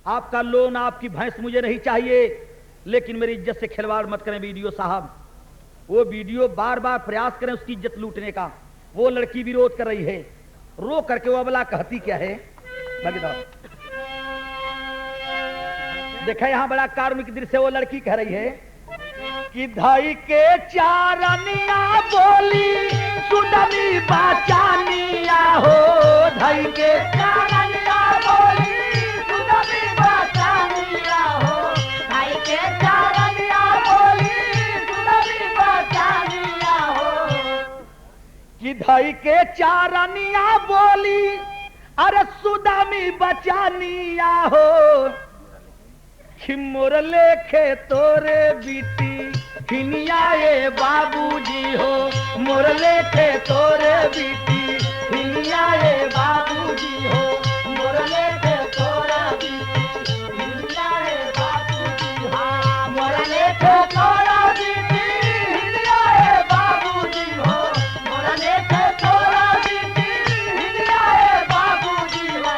आपका लोन, आपकी भैंस मुझे नहीं चाहिए, लेकिन मेरी इज्जत से खिलवाड़ मत करें वीडियो साहब। वो वीडियो बार बार प्रयास करें उसकी इज्जत लूटने का। वो लड़की विरोध कर रही है, रो करके वो अबला कहती क्या है, देखा यहां बड़ा कार्मिक दृश्य। वो लड़की कह रही है कि धाई के चारनिया बोली सुडनी बाचानिया हो, धाई के चारनिया बोली सुडनी बाचानिया हो, धाई के चारनिया बोली सुडनी बाचानिया हो, कि धाई के चारनिया बोली अरे सुदामी बचानिया हो, कि मोर लेखे तोरे बीटी हिनिया ये बाबूजी हो, मोर लेखे तोरे बीटी हिनिया ये बाबूजी हो, मोर लेखे तोरे बीटी हिनिया ये बाबूजी हो, मोर लेखे तोरे बीटी हिनिया ये बाबूजी हो, मोर लेखे तोरे बीटी हिनिया ये बाबूजी हो,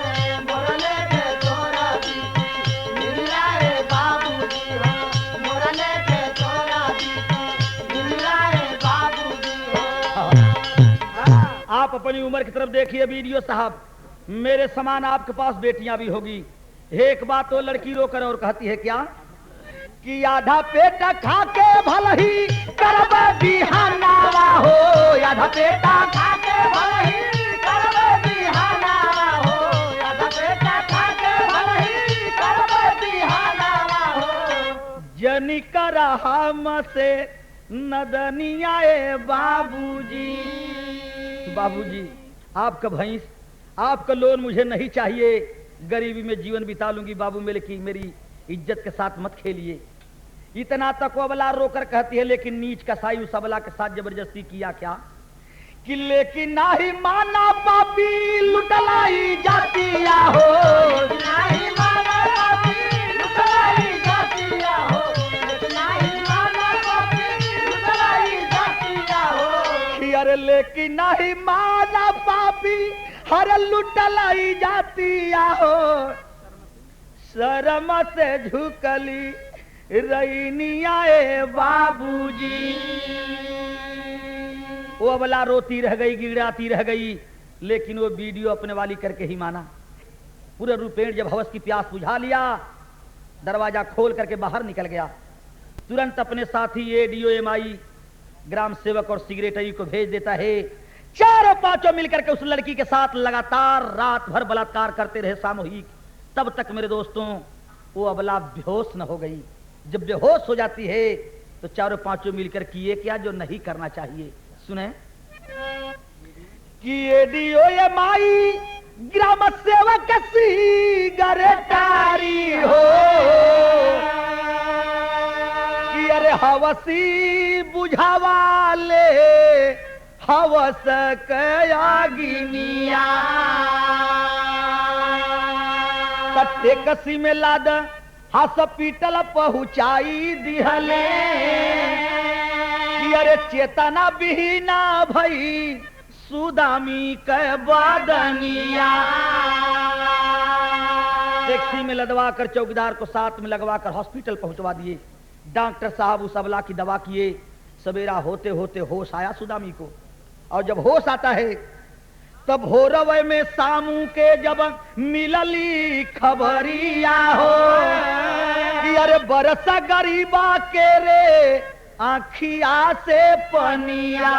मोर लेखे तोरे बीटी हिनिया ये बाबूजी हो, मोर लेखे तोरे आप अपनी उम्र की तरफ देखिए वीडियो साहब, मेरे समान आपके पास बेटियां भी होगी। एक बात तो लड़की रोकर और कहती है क्या कि आधा पेटा खा के भल ही करब बिहानावा हो, आधा पेटा खा के भल ही करब बिहानावा हो, आधा पेटा खा के भल ही करब बिहानावा हो, जनी कर हम से नदनिया ए बाबूजी। बाबूजी आपका भैंस, आपका लोन मुझे नहीं चाहिए, गरीबी में जीवन बिता लूंगी बाबू, मेरी इज्जत के साथ मत खेलिए। इतना तक वो अबला रोकर कहती है, लेकिन नीच कसाई उस अबला के साथ जबरदस्ती किया क्या कि लेकिन नाही माना पापी लुटलाई जातिया हो, नाही माना पापी लुटलाई जातिया हो, नाही माना पापी लुटलाई जातिया हो, अरे लेकिन नहीं माना पापी हर लुटलाई जातिया हो, शर्म से झुकली रईनिया ए बाबूजी। वो अबला रोती रह गई, गिड़ाती रह गई, लेकिन वो वीडियो अपने वाली करके ही माना। पूरे रूपेण जब हवस की प्यास बुझा लिया, दरवाजा खोल करके बाहर निकल गया। तुरंत अपने साथी एडीओ एमआई ग्राम सेवक और सिगरेटरी को भेज देता है। चारों पांचों मिलकर के उस लड़की के साथ लगातार रात भर बलात्कार करते रहे सामूहिक। तब तक मेरे दोस्तों वो अबला बेहोश न हो गई। जब बेहोश हो जाती है तो चारों पांचों मिलकर किए क्या जो नहीं करना चाहिए। सुने कि एडीओ एमआई ग्राम सेवक सिगरेटरी हो, कि अरे हवसी बुझावाले हवस कयागिनिया, कट्टे कसी में लाद हॉस्पिटल पहुंचाई दिहले, कि अरे चेतना बिहीना भई सुदामी के बदनिया। टैक्सी में लदवा कर चौकीदार को साथ में लगवा कर हॉस्पिटल पहुंचवा दिए। डॉक्टर साहब उस अबला की दवा किए। सवेरा होते होते होश आया सुदामी को, और जब होश आता है तब भोरवे में सामू के जब मिलली खबरिया हो, कि अरे बरसा गरीबा के रे आँखिया से पनिया।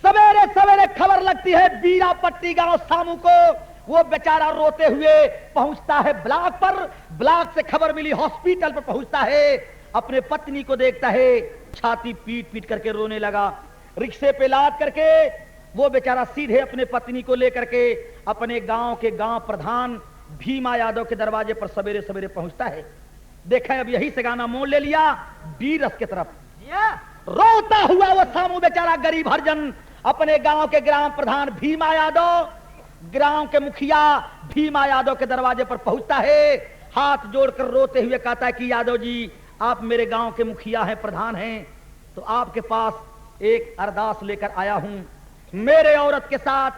सवेरे सवेरे खबर लगती है बीरापट्टी गांव सामू को। वो बेचारा रोते हुए पहुंचता है ब्लॉक पर। ब्लॉक से खबर मिली, हॉस्पिटल पर पहुंचता है, अपने पत्नी को देखता है, छाती पीट पीट करके रोने लगा। रिक्शे पे लाद करके वो बेचारा सीधे अपने पत्नी को लेकर के अपने गांव के गांव प्रधान भीमा यादव के दरवाजे पर सवेरे सवेरे पहुंचता है। देखा अब यही से गाना मोड़ ले लिया बीरस की तरफ। रोता हुआ वो सामू बेचारा गरीब हरजन अपने गांव के ग्राम प्रधान भीमा यादव, ग्राम के मुखिया भीमा यादव के दरवाजे पर पहुंचता है। हाथ जोड़कर रोते हुए कहता है कि यादव जी, आप मेरे गांव के मुखिया हैं, प्रधान हैं, तो आपके पास एक अरदास लेकर आया हूं। मेरे औरत के साथ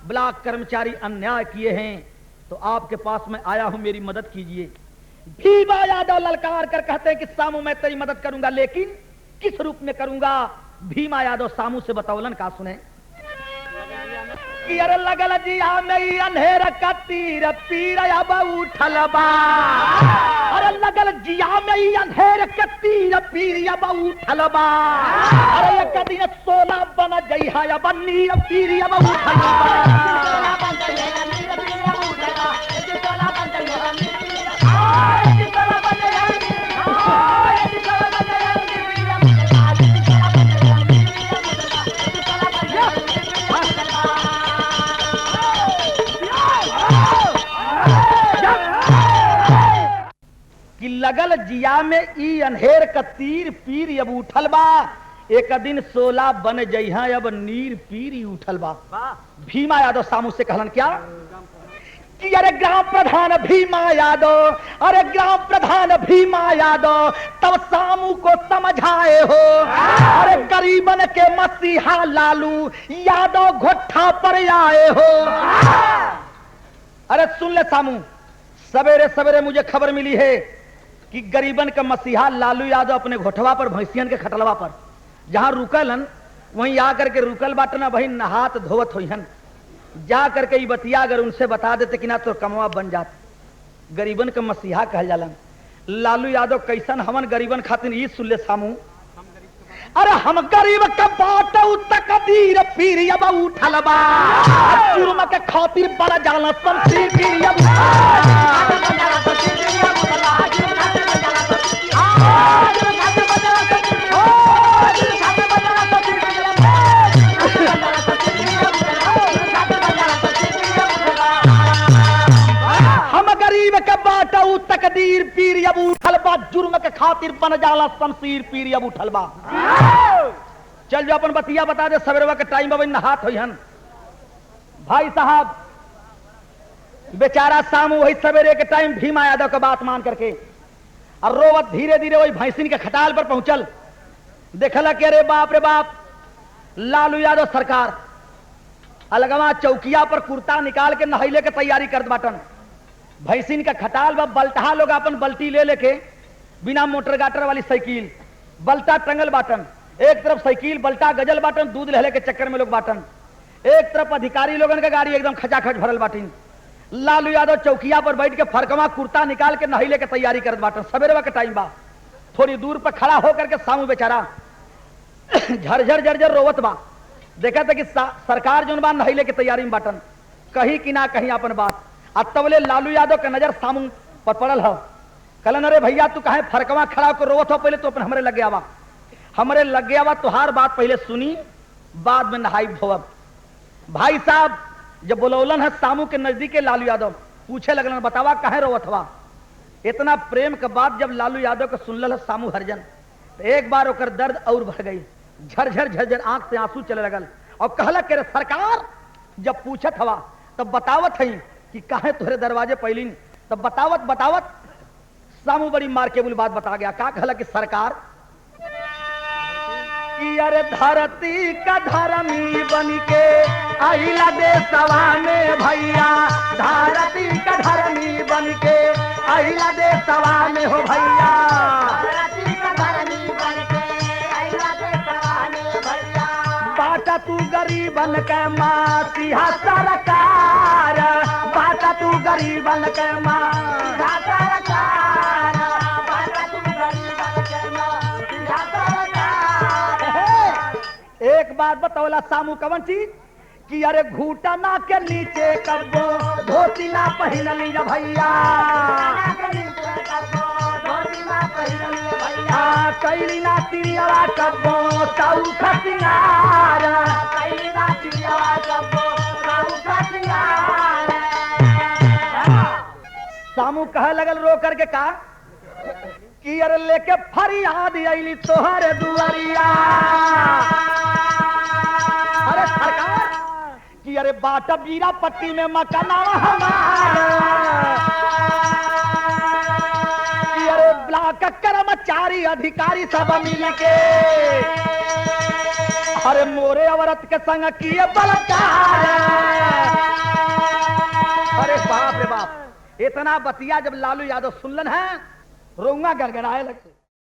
ब्लॉक कर्मचारी अन्याय किए हैं, तो आपके पास मैं आया हूं, मेरी मदद कीजिए। भीमा यादव ललकार कर कहते हैं कि सामू मैं तेरी मदद करूंगा, लेकिन किस रूप में करूंगा। भीमा यादव सामू से बतौलन का सुने कि अरे लगल जिया में अंधेर का तीर पीर अब उठल बा। अरे लगल जिया में अंधेर के तीर पीर अब उठल बा। अरे एक दिन 16 बन जइहा अब नीर पीर अब उठल बा। कि लगल जिया में ई अंधेर का तीर पीर अब उठल बा। एक दिन 16 बन जइहा अब नीर पीर उठल बा। भीमा यादव सामू से कहलन क्या कि अरे ग्राम प्रधान भीमा यादव, अरे ग्राम प्रधान भीमा यादव तब सामू को समझाए हो। अरे गरीबन के मसीहा लालू यादव घोट्ठा पर आए हो। अरे सुन ले सामू, सवेरे सवेरे मुझे खबर मिली है कि गरीबन का मसीहा लालू यादव अपने घोटवा पर, भैंसियन के खटलवा पर जहां रुकलन वहीं आकर के रुकल बाटना वहीं नहात धोवत होइहन। जा करके ई बतिया अगर उनसे बता देते कि ना तो कमवा बन जात। गरीबन का मसीहा कहल जालन। लालू यादव कैसन हमन गरीबन खातिर ई सुन ले सामू। अरे हम गरीब का बाट तकदीर पीर अब उठल बा। जुर्म के खातिर बड़ा जाला शमशीर पीर अब तकदीर पीर अब उठल बा। जुर्म के खातिर बन जाला शमशीर पीर अब उठल बा। चल जो अपन बतिया बता दे, सवेरवा के टाइम अब नहात होइहन। भाई साहब बेचारा सामू वही सवेरे के टाइम भीमा यादव का बात मान करके और रोवत धीरे धीरे वही भैंसिन के खटाल पर पहुंचल। देखला कि अरे बाप रे बाप, लालू यादव सरकार अलगवा चौकिया पर कुर्ता निकाल के नहैले के तैयारी करत बाटन। भैंसिन का खटाल बा, बल्टहा लोग अपन बल्टी ले लेके बिना मोटर गाटर वाली साइकिल बल्टा टंगल बाटन। एक तरफ साइकिल बल्टा गजल बाटन, दूध लहले के चक्कर में लोग बाटन। एक तरफ अधिकारी लोगन का गाड़ी एकदम खचाखच भरल बाटिन। लालू यादव चौकिया पर बैठ के फरकवा कुर्ता निकाल के नहैले के तैयारी करत बाटन। सवेरे का टाइम बा। थोड़ी दूर पर खड़ा होकर के सामू बेचारा झरझर झरझर रोवत बा। देखा था कि सरकार जो बा नहैले के तैयारी में बाटन, कहीं कि ना कहीं अपन बात। तबले लालू यादव का नजर सामू पर पड़ल हो। कहलन अरे भैया तू कहे फरकवा खड़ा होकर रोवत हो, पहले तो अपन हमरे लग गया बा, हमरे लग गया बा। तुहार बात पहले सुनी, बाद में नहाई धोवब। भाई साहब जब बोलौलन है सामू के नजदीक लालू यादव, पूछे लगलन बतावा कहे रोवत हवा। इतना प्रेम के बाद जब लालू यादव को सुनल सामू हरजन, तो एक बार ओकर दर्द और बढ़ गई। झरझर झरझर आंख से आंसू चले लगल और कहलक के सरकार जब पूछत हवा तब बतावत है कि काहे तुहरे दरवाजे पहली, तब बतावत बतावत सामू बड़ी मार के बुल बात बता गया। का कहला कि सरकार कि अरे धरती का धर्मी बन के आइला देशवा में भैया, धरती का धर्मी बन के आइला देशवा में हो भैया, धरती का धर्मी बन के आइला देशवा में भैया। बाटा तू गरीबन के मासिहा सरकार, बाटा तू गरीबन के मासिहा सरकार, बाटा तू गरीबन के मासिहा सरकार। एक बात बतौला सामू कवन चीज कि अरे घूटना के नीचे कब्बो धोती ना पहन लिया भैया, कैली ना तिरिया कब्बो चौख सिंगार, कैली ना तिरिया कब्बो चौख सिंगार। सामू कहे लगल रो करके का कि अरे लेके फरियाद आईली तोहर दुआरिया। अरे सरकार कि अरे बाटा बीरा पट्टी में मकाना हमारा, कि अरे ब्लॉक कर्मचारी अधिकारी सब मिल के अरे मोरे औरत के संग किए बलात्कार। अरे बाप रे बाप, इतना बतिया जब लालू यादव सुनलन है, रोंगा गड़गड़ाए लगे।